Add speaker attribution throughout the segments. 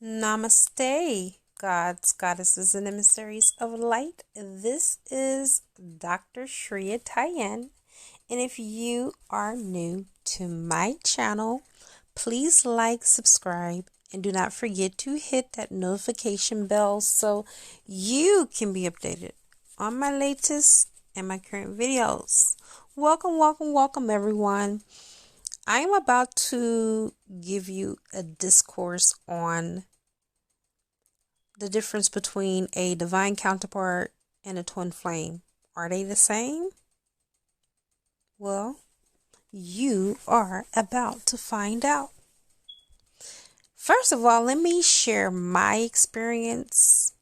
Speaker 1: Namaste, gods, goddesses, and emissaries of light. This is Dr. Tajen, and if you are new to my channel, please like, subscribe, and do not forget to hit that notification bell so you can be updated on my latest and my current videos. Welcome, welcome, welcome, everyone. I am about to give you a discourse on the difference between a divine counterpart and a twin flame. Are they the same? Well, you are about to find out. First of all, let me share my experience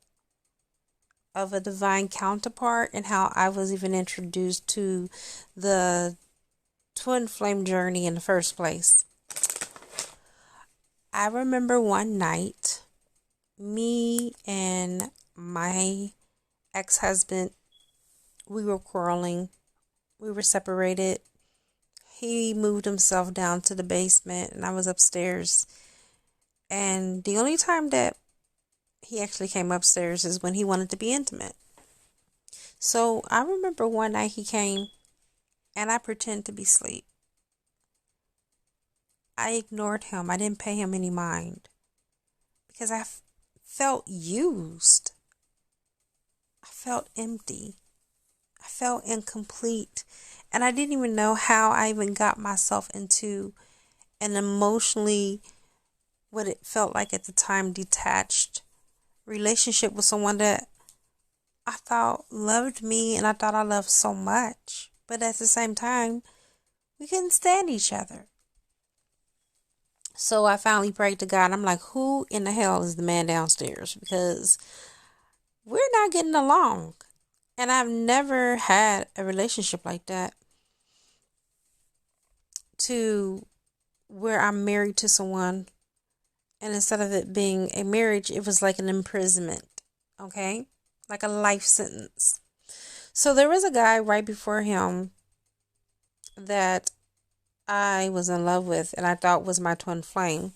Speaker 1: of a divine counterpart and how I was even introduced to the twin flame journey in the first place. I remember one night, me and my ex-husband, we were quarreling. We were separated. He moved himself down to the basement and I was upstairs. And the only time that he actually came upstairs is when he wanted to be intimate. So I remember one night he came and I pretended to be asleep. I ignored him. I didn't pay him any mind because I felt used. I felt empty. I felt incomplete. And I didn't even know how I even got myself into an emotionally, what it felt like at the time, detached relationship with someone that I thought loved me and I thought I loved so much. But at the same time, we couldn't stand each other. So I finally prayed to God. I'm like, who in the hell is the man downstairs? Because we're not getting along. And I've never had a relationship like that, to where I'm married to someone, and instead of it being a marriage, it was like an imprisonment, okay? Like a life sentence. So there was a guy right before him that I was in love with and I thought was my twin flame.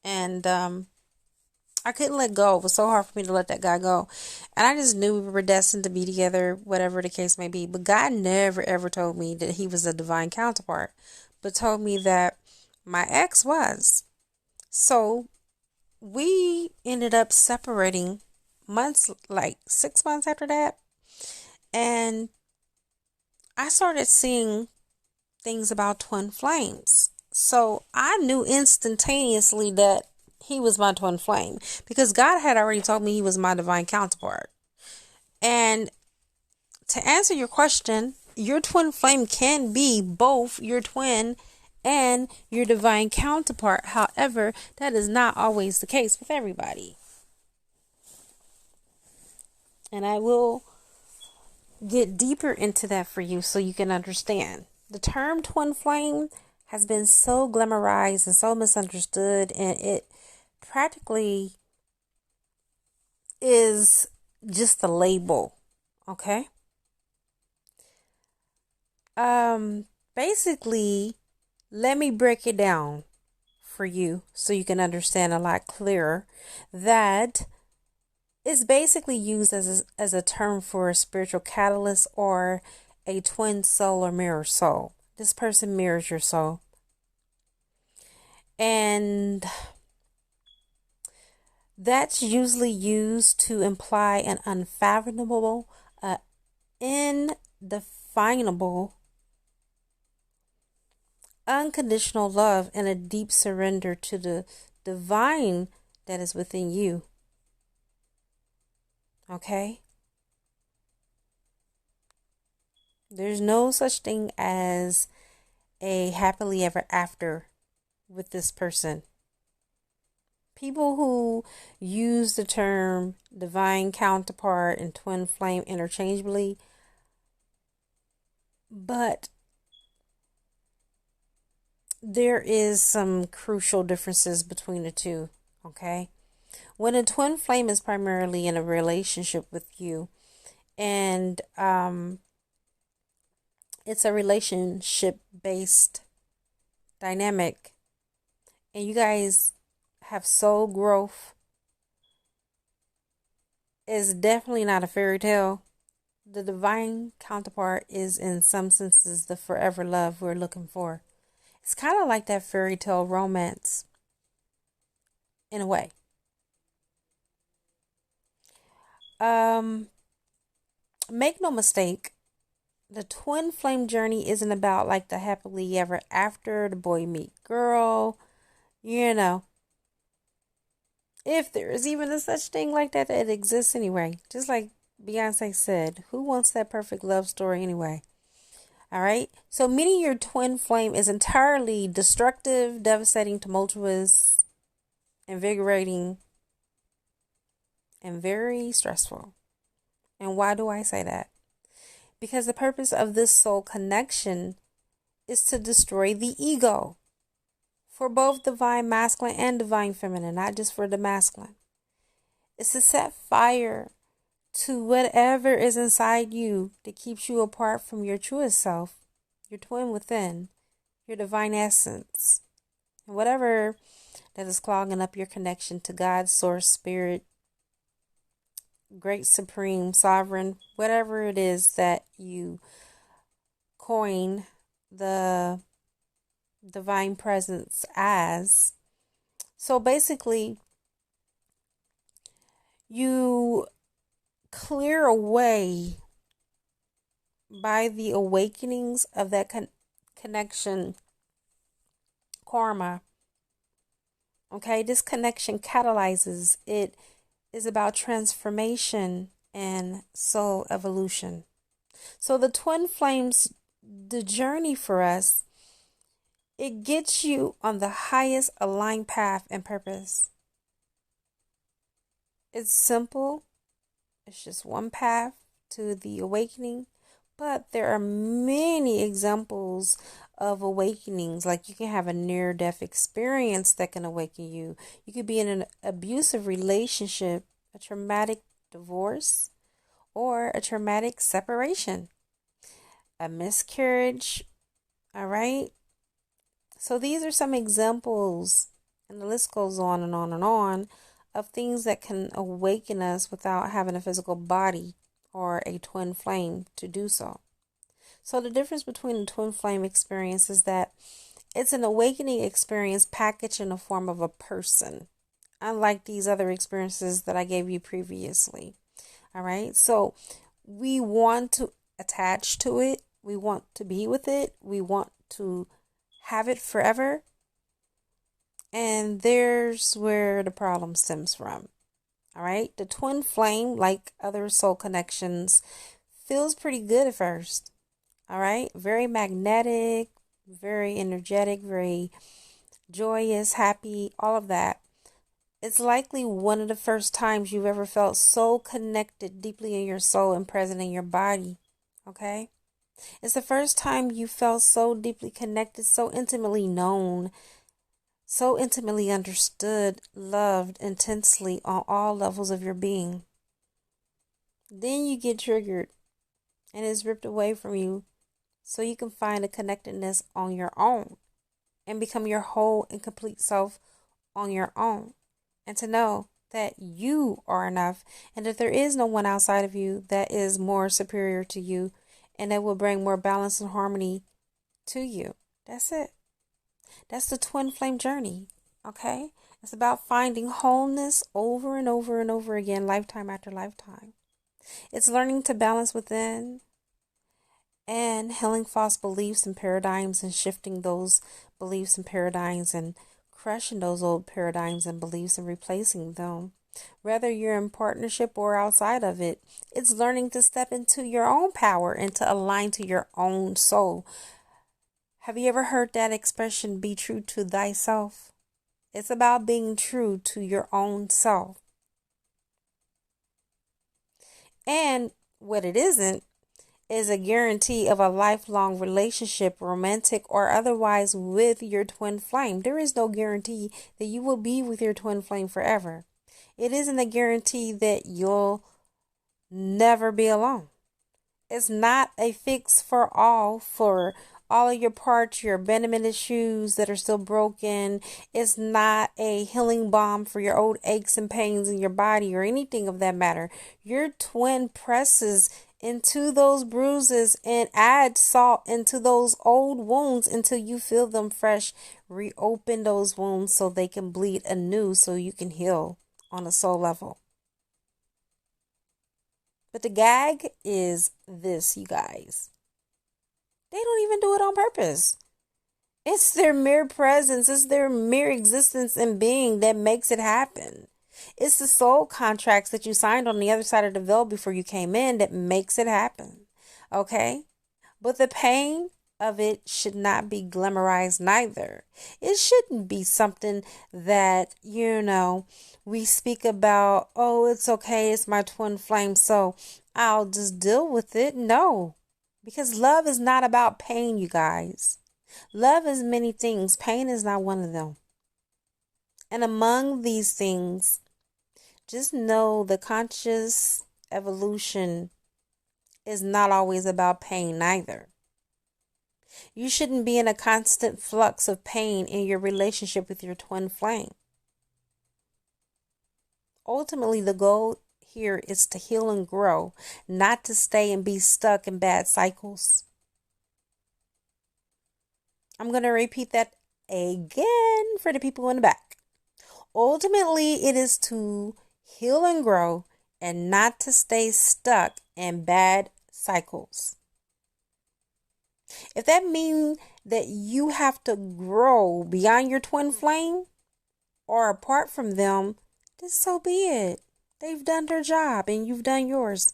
Speaker 1: And I couldn't let go. It was so hard for me to let that guy go. And I just knew we were destined to be together, whatever the case may be. But God never ever told me that he was a divine counterpart, but told me that my ex was. So we ended up separating months, like 6 months after that. And I started seeing things about twin flames. So I knew instantaneously that he was my twin flame because God had already told me he was my divine counterpart. And to answer your question, your twin flame can be both your twin and your divine counterpart. However, that is not always the case with everybody. And I will get deeper into that for you so you can understand. The term twin flame has been so glamorized and so misunderstood, and it practically is just a label, okay? Basically, let me break it down for you so you can understand a lot clearer. That is basically used as a term for a spiritual catalyst or a twin soul or mirror soul. This person mirrors your soul. And that's usually used to imply an unfathomable, indefinable, unconditional love and a deep surrender to the divine that is within you. Okay? There's no such thing as a happily ever after with this person. People who use the term divine counterpart and twin flame interchangeably, but there is some crucial differences between the two, okay? When a twin flame is primarily in a relationship with you, and it's a relationship-based dynamic, and you guys have soul growth, is definitely not a fairy tale. The divine counterpart is, in some senses, the forever love we're looking for. It's kind of like that fairy tale romance, in a way. Make no mistake, the twin flame journey isn't about like the happily ever after, the boy meet girl, you know. If there is even a such thing like that, it exists anyway. Just like Beyonce said, who wants that perfect love story anyway? All right. So meeting your twin flame is entirely destructive, devastating, tumultuous, invigorating, and very stressful. And why do I say that? Because the purpose of this soul connection is to destroy the ego for both divine masculine and divine feminine, not just for the masculine. It's to set fire to whatever is inside you that keeps you apart from your truest self, your twin within, your divine essence, and whatever that is clogging up your connection to God, source, spirit, great supreme sovereign, whatever it is that you coin the divine presence as. So basically, you clear away by the awakenings of that connection karma. Okay, this connection catalyzes. It is about transformation and soul evolution. So the twin flames, the journey for us, it gets you on the highest aligned path and purpose. It's simple. It's just one path to the awakening. But there are many examples of awakenings. Like you can have a near-death experience that can awaken you. You could be in an abusive relationship, a traumatic divorce, or a traumatic separation, a miscarriage. All right. So these are some examples, and the list goes on and on and on, of things that can awaken us without having a physical body or a twin flame to do so. So the difference between the twin flame experience is that it's an awakening experience packaged in the form of a person, unlike these other experiences that I gave you previously. All right. So we want to attach to it. We want to be with it. We want to have it forever. And there's where the problem stems from. All right. The twin flame, like other soul connections, feels pretty good at first. All right. Very magnetic, very energetic, very joyous, happy, all of that. It's likely one of the first times you've ever felt so connected deeply in your soul and present in your body. Okay. It's the first time you felt so deeply connected, so intimately known, so intimately understood, loved intensely on all levels of your being. Then you get triggered and it's ripped away from you so you can find a connectedness on your own and become your whole and complete self on your own. And to know that you are enough and that there is no one outside of you that is more superior to you and that will bring more balance and harmony to you. That's it. That's the twin flame journey. Okay? It's about finding wholeness over and over and over again, lifetime after lifetime. It's learning to balance within and healing false beliefs and paradigms and shifting those beliefs and paradigms and crushing those old paradigms and beliefs and replacing them. Whether you're in partnership or outside of it, it's learning to step into your own power and to align to your own soul. Have you ever heard that expression, be true to thyself? It's about being true to your own self. And what it isn't is a guarantee of a lifelong relationship, romantic or otherwise, with your twin flame. There is no guarantee that you will be with your twin flame forever. It isn't a guarantee that you'll never be alone. It's not a fix for all for all of your parts, your abandonment issues that are still broken. It's not a healing balm for your old aches and pains in your body or anything of that matter. Your twin presses into those bruises and adds salt into those old wounds until you feel them fresh. Reopen those wounds so they can bleed anew so you can heal on a soul level. But the gag is this, you guys. They don't even do it on purpose. It's their mere presence. It's their mere existence and being that makes it happen. It's the soul contracts that you signed on the other side of the veil before you came in that makes it happen. Okay? But the pain of it should not be glamorized neither. It shouldn't be something that, we speak about, oh, it's okay, it's my twin flame, so I'll just deal with it. No. Because love is not about pain, you guys. Love is many things. Pain is not one of them. And among these things, just know the conscious evolution is not always about pain either. You shouldn't be in a constant flux of pain in your relationship with your twin flame. Ultimately, the goal here is to heal and grow, not to stay and be stuck in bad cycles. I'm going to repeat that again for the people in the back. Ultimately, it is to heal and grow and not to stay stuck in bad cycles. If that means that you have to grow beyond your twin flame or apart from them, then so be it. They've done their job and you've done yours.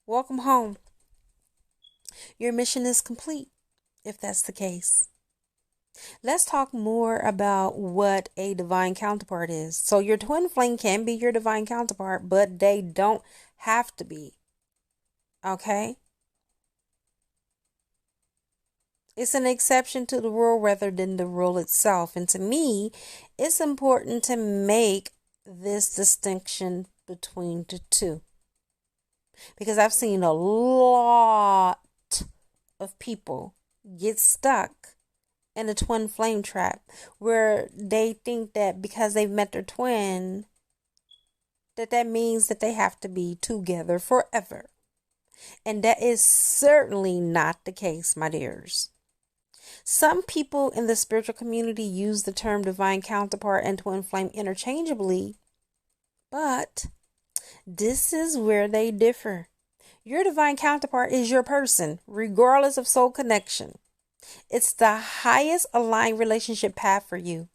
Speaker 1: Welcome home. Your mission is complete if that's the case. Let's talk more about what a divine counterpart is. So your twin flame can be your divine counterpart, but they don't have to be. Okay? It's an exception to the rule rather than the rule itself. And to me, it's important to make this distinction between the two. Because I've seen a lot of people get stuck in a twin flame trap where they think that because they've met their twin, that means that they have to be together forever. And that is certainly not the case, my dears. Some people in the spiritual community use the term divine counterpart and twin flame interchangeably, but this is where they differ. Your divine counterpart is your person, regardless of soul connection. It's the highest aligned relationship path for you.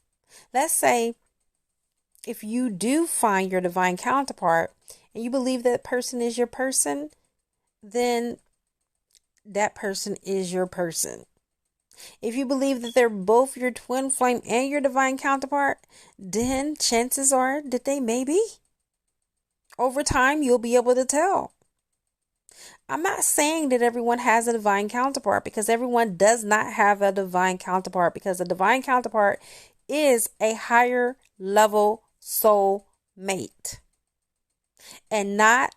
Speaker 1: Let's say if you do find your divine counterpart and you believe that person is your person, then that person is your person. If you believe that they're both your twin flame and your divine counterpart, then chances are that they may be. Over time, you'll be able to tell. I'm not saying that everyone has a divine counterpart, because everyone does not have a divine counterpart, because a divine counterpart is a higher level soul mate. And not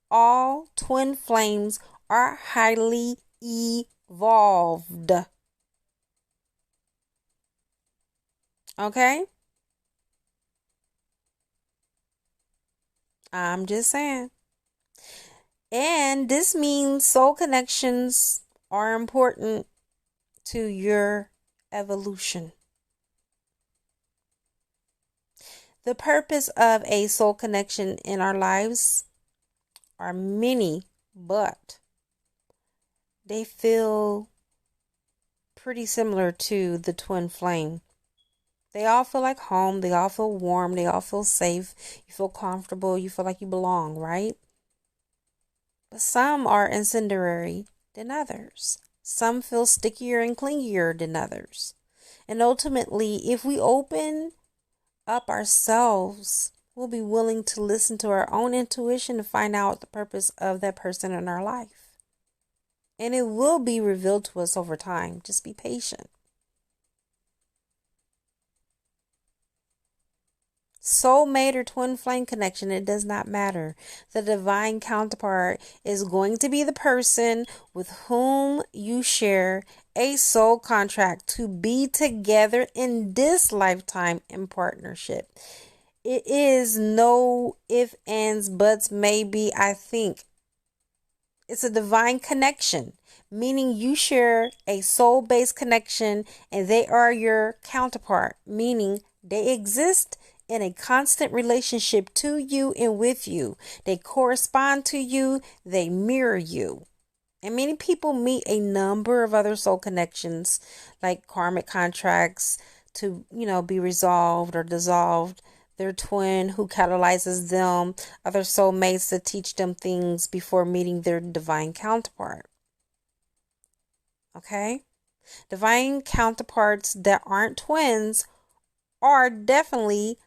Speaker 1: all twin flames are highly evolved. Okay? I'm just saying. And this means soul connections are important to your evolution. The purpose of a soul connection in our lives are many, but they feel pretty similar to the twin flame. They all feel like home. They all feel warm. They all feel safe. You feel comfortable. You feel like you belong, right? But some are incendiary than others. Some feel stickier and clingier than others. And ultimately, if we open up ourselves, we'll be willing to listen to our own intuition to find out the purpose of that person in our life. And it will be revealed to us over time. Just be patient. soulmate or twin flame connection, it does not matter. The divine counterpart is going to be the person with whom you share a soul contract to be together in this lifetime in partnership. It is no ifs, ands, buts, maybe, I think. It's a divine connection, meaning you share a soul-based connection and they are your counterpart, meaning they exist in a constant relationship to you and with you. They correspond to you, they mirror you. And many people meet a number of other soul connections, like karmic contracts to, be resolved or dissolved. Their twin who catalyzes them, other soulmates that teach them things before meeting their divine counterpart. Okay? Divine counterparts that aren't twins are definitely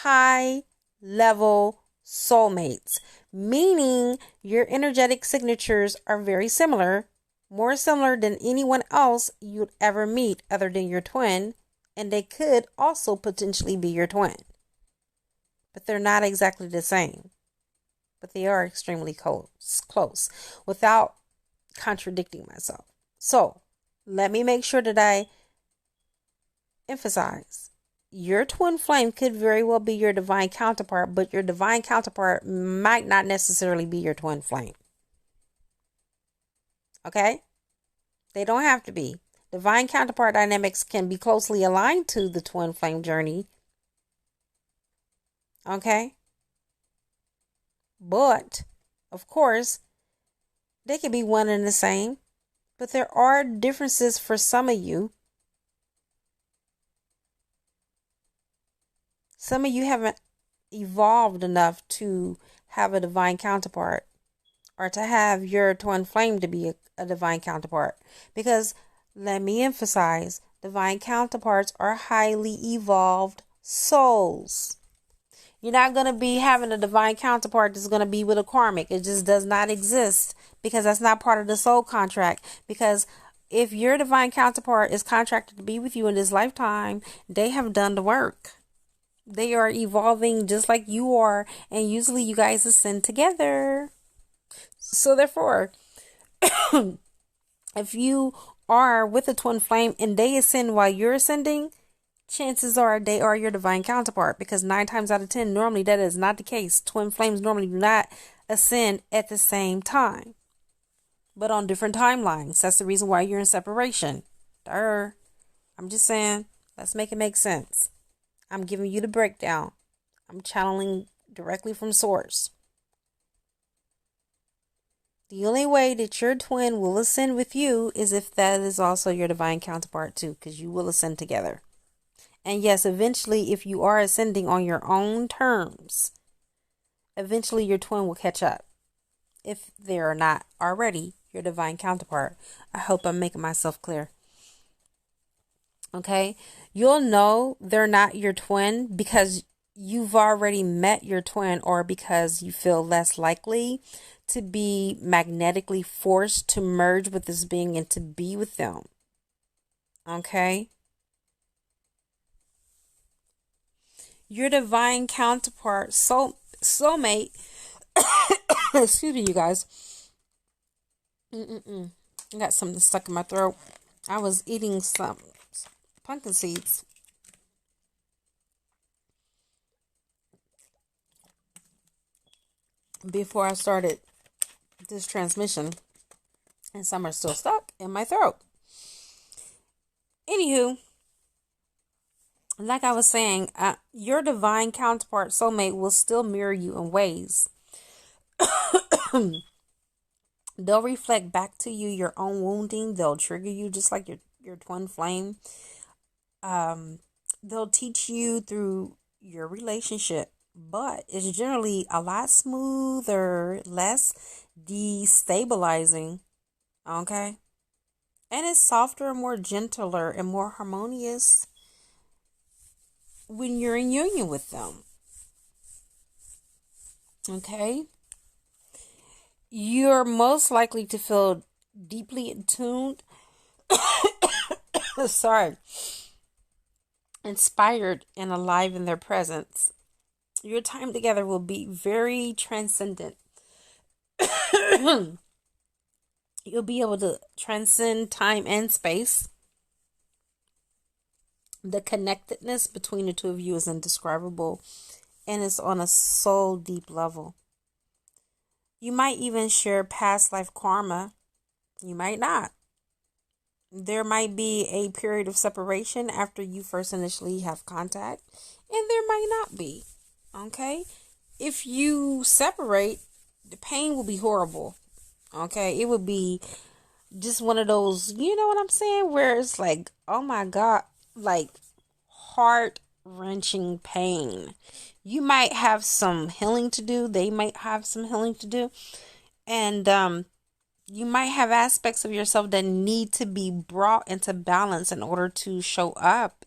Speaker 1: high level soulmates, meaning your energetic signatures are very similar, more similar than anyone else you'd ever meet other than your twin, and they could also potentially be your twin. But they're not exactly the same, but they are extremely close without contradicting myself. So let me make sure that I emphasize your twin flame could very well be your divine counterpart, but your divine counterpart might not necessarily be your twin flame. Okay? They don't have to be. Divine counterpart dynamics can be closely aligned to the twin flame journey. Okay? But, of course, they could be one and the same. But there are differences for some of you. Some of you haven't evolved enough to have a divine counterpart or to have your twin flame to be a divine counterpart. Because, let me emphasize, divine counterparts are highly evolved souls. You're not going to be having a divine counterpart that's going to be with a karmic. It just does not exist because that's not part of the soul contract. Because if your divine counterpart is contracted to be with you in this lifetime, they have done the work. They are evolving just like you are, and usually you guys ascend together. So therefore, if you are with a twin flame and they ascend while you're ascending, chances are they are your divine counterpart, because 9 times out of 10, normally that is not the case. Twin flames normally do not ascend at the same time, but on different timelines. That's the reason why you're in separation. I'm just saying, let's make it make sense. I'm giving you the breakdown. I'm channeling directly from source. The only way that your twin will ascend with you is if that is also your divine counterpart too, because you will ascend together. And yes, eventually, if you are ascending on your own terms, eventually your twin will catch up. If they are not already your divine counterpart. I hope I'm making myself clear. Okay? You'll know they're not your twin because you've already met your twin, or because you feel less likely to be magnetically forced to merge with this being and to be with them. Okay? Your divine counterpart, soulmate, excuse me, you guys. I got something stuck in my throat. I was eating some pumpkin seeds. Before I started this transmission, and some are still stuck in my throat. Anywho, like I was saying, your divine counterpart soulmate will still mirror you in ways. They'll reflect back to you your own wounding. They'll trigger you just like your twin flame. They'll teach you through your relationship, but it's generally a lot smoother, less destabilizing. Okay? And it's softer, more gentler, and more harmonious when you're in union with them. Okay? You're most likely to feel deeply attuned, inspired and alive in their presence. Your time together will be very transcendent. You'll be able to transcend time and space. The connectedness between the two of you is indescribable, and it's on a soul deep level. You might even share past life karma. You might not. There might be a period of separation after you first initially have contact, and there might not be. Okay? If you separate, the pain will be horrible. Okay? It would be just one of those, you know what I'm saying? Where it's like, oh my God, like heart-wrenching pain. You might have some healing to do. They might have some healing to do. And you might have aspects of yourself that need to be brought into balance in order to show up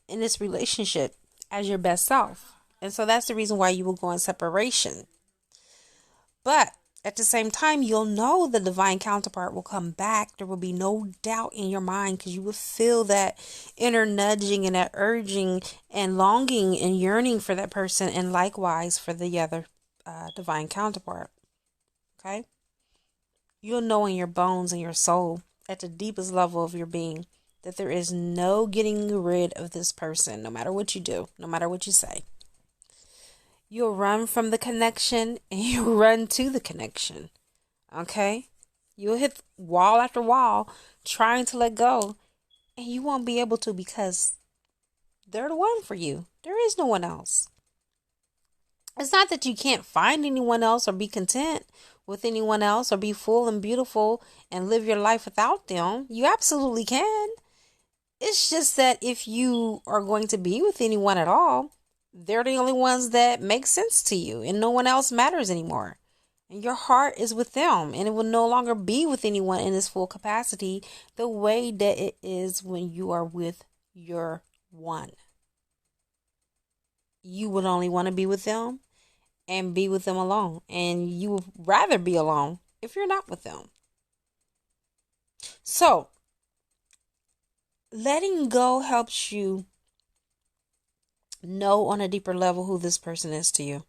Speaker 1: in this relationship as your best self. And so that's the reason why you will go in separation. But at the same time, you'll know the divine counterpart will come back. There will be no doubt in your mind, because you will feel that inner nudging and that urging and longing and yearning for that person, and likewise for the other divine counterpart. Okay? You'll know in your bones and your soul, at the deepest level of your being, that there is no getting rid of this person, no matter what you do, no matter what you say. You'll run from the connection, and you'll run to the connection. Okay? You'll hit wall after wall trying to let go, and you won't be able to, because they're the one for you. There is no one else. It's not that you can't find anyone else or be content with anyone else or be full and beautiful and live your life without them. You absolutely can. It's just that if you are going to be with anyone at all, they're the only ones that make sense to you, and no one else matters anymore. And your heart is with them, and it will no longer be with anyone in its full capacity the way that it is when you are with your one. You would only want to be with them and be with them alone. And you would rather be alone if you're not with them. So, letting go helps you know on a deeper level who this person is to you.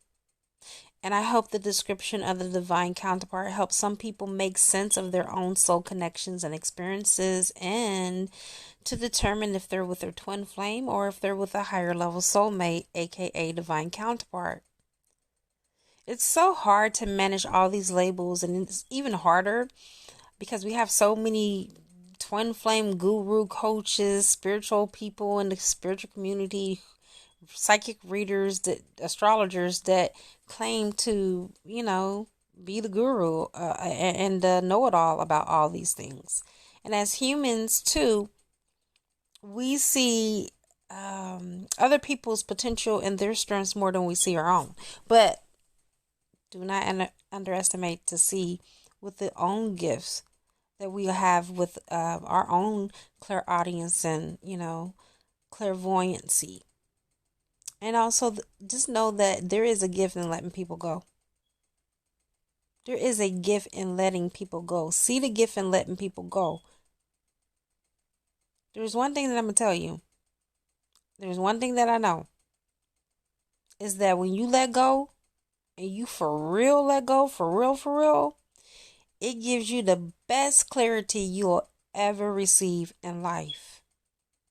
Speaker 1: And I hope the description of the divine counterpart helps some people make sense of their own soul connections and experiences, and to determine if they're with their twin flame or if they're with a higher level soulmate, aka divine counterpart. It's so hard to manage all these labels, and it's even harder because we have so many twin flame guru coaches, spiritual people in the spiritual community, psychic readers, that astrologers that claim to, be the guru and know it all about all these things. And as humans too, we see other people's potential and their strengths more than we see our own. But do not underestimate to see with the own gifts that we have with our own clairaudience and, clairvoyancy. And also just know that there is a gift in letting people go. There is a gift in letting people go. See the gift in letting people go. There's one thing that I'm going to tell you. There's one thing that I know. Is that when you let go, and you for real let go, for real, it gives you the best clarity you'll ever receive in life.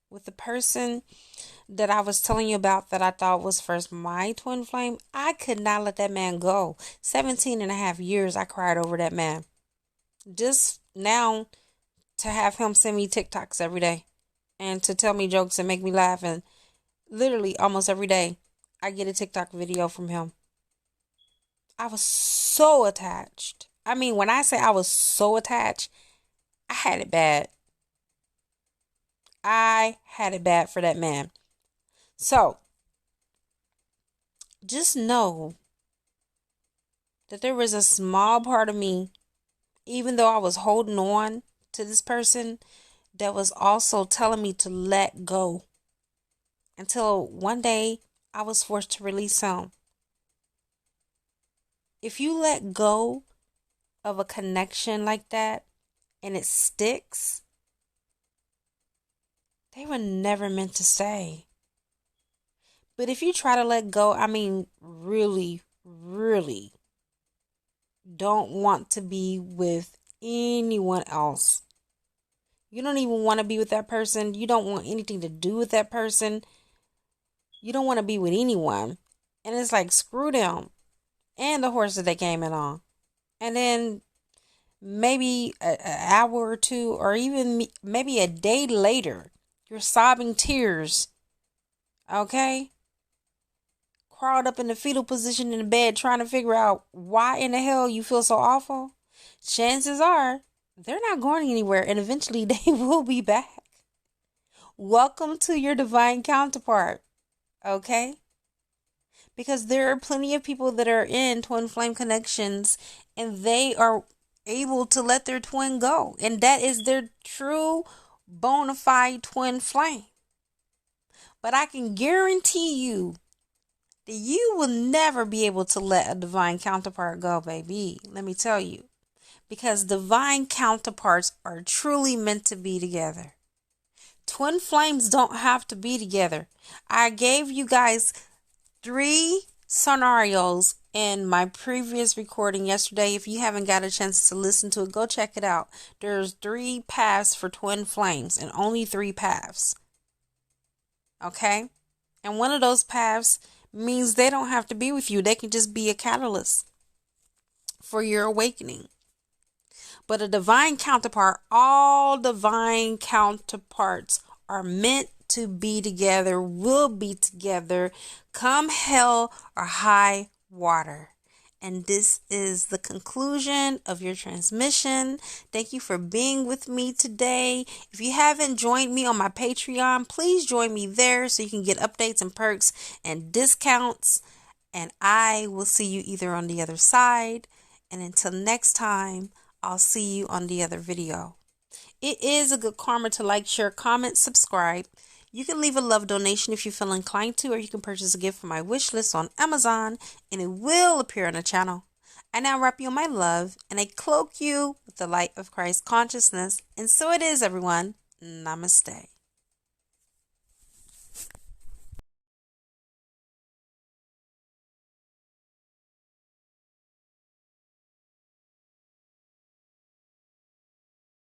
Speaker 1: With the person that I was telling you about that I thought was first my twin flame, I could not let that man go. 17 and a half years I cried over that man. Just now to have him send me TikToks every day and to tell me jokes and make me laugh, and literally almost every day I get a TikTok video from him. I was so attached. I mean, when I say I was so attached, I had it bad. I had it bad for that man. So, just know that there was a small part of me, even though I was holding on to this person, that was also telling me to let go. Until one day, I was forced to release him. If you let go of a connection like that, and it sticks, they were never meant to stay. But if you try to let go, I mean, really, really don't want to be with anyone else. You don't even want to be with that person. You don't want anything to do with that person. You don't want to be with anyone. And it's like, screw them and the horse that they came in on. And then maybe an hour or two, or even maybe a day later, you're sobbing tears. Okay? Crawled up in the fetal position in the bed trying to figure out why in the hell you feel so awful. Chances are they're not going anywhere, and eventually they will be back. Welcome to your divine counterpart. Okay? Because there are plenty of people that are in twin flame connections and they are able to let their twin go. And that is their true bona fide twin flame. But I can guarantee you that you will never be able to let a divine counterpart go, baby. Let me tell you. Because divine counterparts are truly meant to be together. Twin flames don't have to be together. I gave you guys 3 scenarios in my previous recording yesterday. If you haven't got a chance to listen to it, go check it out. There's 3 paths for twin flames and only 3 paths. Okay? And one of those paths means they don't have to be with you. They can just be a catalyst for your awakening. But a divine counterpart, all divine counterparts are meant to be together, will be together, come hell or high water. And this is the conclusion of your transmission. Thank you for being with me today. If you haven't joined me on my Patreon, please join me there so you can get updates and perks and discounts. And I will see you either on the other side. And until next time, I'll see you on the other video. It is a good karma to like, share, comment, subscribe. You can leave a love donation if you feel inclined to, or you can purchase a gift from my wish list on Amazon, and it will appear on the channel. I now wrap you in my love, and I cloak you with the light of Christ consciousness. And so it is, everyone. Namaste.